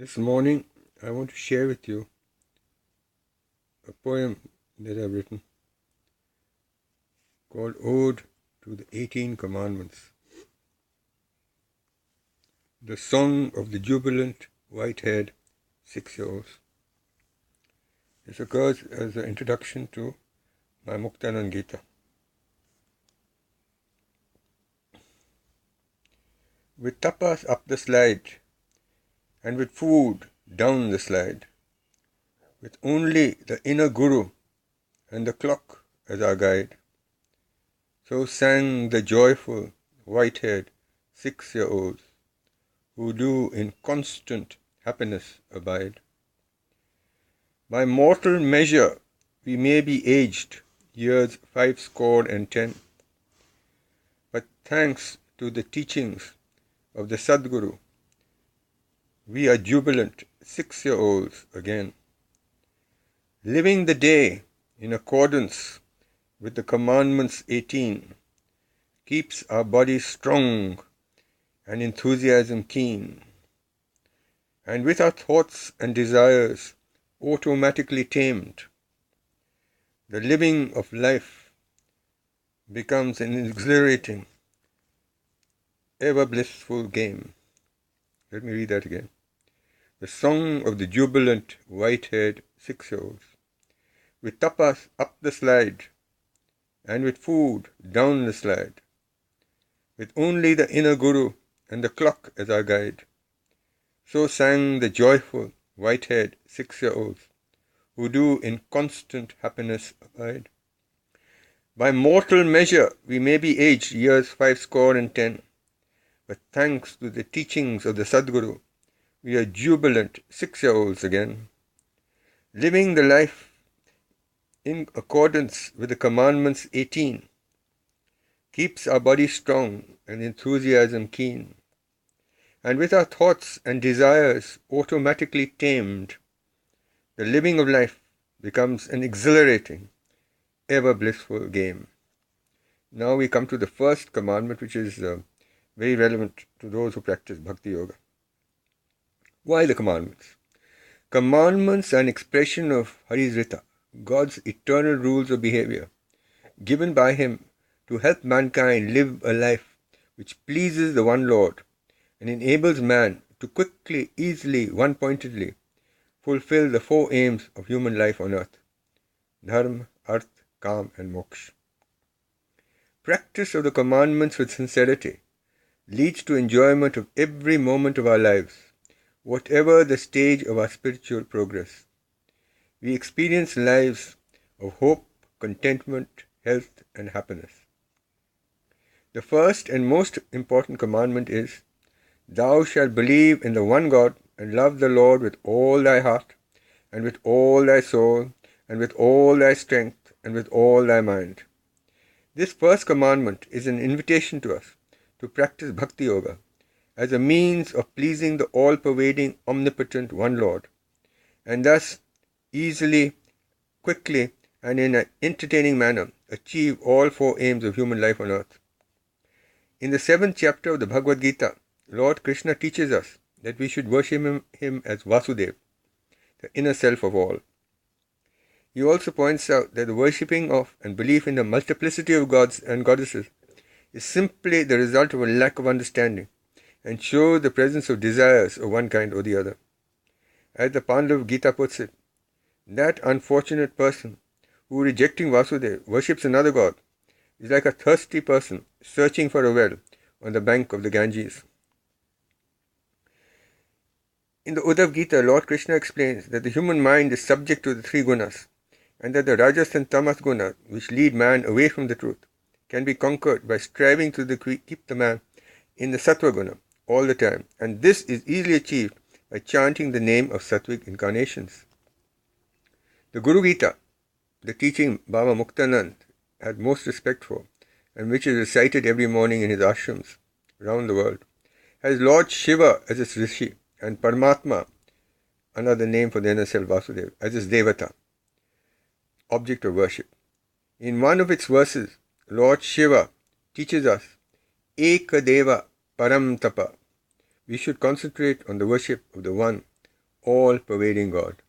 This morning, I want to share with you a poem that I've written called Ode to the 18 Commandments. The Song of the Jubilant, White-Haired 6-year-olds. This occurs as an introduction to my Muktananda Gita. With tapas up the slide, and with food down the slide, with only the inner guru and the clock as our guide. So sang the joyful, white-haired 6-year-olds, who do in constant happiness abide. By mortal measure we may be aged years 50 and 10, but thanks to the teachings of the Sadguru, we are jubilant 6-year-olds again, living the day in accordance with the commandments 18, keeps our bodies strong and enthusiasm keen, and with our thoughts and desires automatically tamed, the living of life becomes an exhilarating, ever blissful game. Let me read that again. The song of the jubilant, white-haired 6-year-olds. With tapas up the slide, and with food down the slide, with only the inner guru and the clock as our guide. So sang the joyful, white-haired 6-year-olds, who do in constant happiness abide. By mortal measure we may be aged years 50 and 10, but thanks to the teachings of the Sadguru, we are jubilant 6-year-olds again, living the life in accordance with the commandments 18, keeps our body strong and enthusiasm keen, and with our thoughts and desires automatically tamed, the living of life becomes an exhilarating, ever blissful game. Now we come to the first commandment, which is very relevant to those who practice Bhakti Yoga. Why the commandments? Commandments are an expression of Harisrita, God's eternal rules of behavior, given by Him to help mankind live a life which pleases the one Lord and enables man to quickly, easily, one-pointedly fulfill the 4 aims of human life on earth: Dharma, Arth, Kam and Moksha. Practice of the commandments with sincerity leads to enjoyment of every moment of our lives, whatever the stage of our spiritual progress. We experience lives of hope, contentment, health and happiness. The first and most important commandment is, Thou shalt believe in the one God and love the Lord with all thy heart and with all thy soul and with all thy strength and with all thy mind. This first commandment is an invitation to us to practice Bhakti Yoga as a means of pleasing the all-pervading, omnipotent one Lord, and thus easily, quickly, and in an entertaining manner achieve all 4 aims of human life on earth. In the 7th chapter of the Bhagavad Gita, Lord Krishna teaches us that we should worship him as Vasudeva, the inner self of all. He also points out that the worshipping of and belief in the multiplicity of gods and goddesses is simply the result of a lack of understanding and shows the presence of desires of one kind or the other. As the Pandav Gita puts it, that unfortunate person who, rejecting Vasudeva, worships another god is like a thirsty person searching for a well on the bank of the Ganges. In the Uddhav Gita, Lord Krishna explains that the human mind is subject to the 3 gunas, and that the Rajas and Tamas gunas, which lead man away from the truth, can be conquered by striving to keep the man in the Sattva guna all the time, and this is easily achieved by chanting the name of Sattvic incarnations. The Guru Gita, the teaching Baba Muktananda had most respect for, and which is recited every morning in his ashrams around the world, has Lord Shiva as its Rishi and Paramatma, another name for the inner self Vasudeva, as its Devata, object of worship. In one of its verses, Lord Shiva teaches us, Eka Deva Param Tapa. We should concentrate on the worship of the one all-pervading God.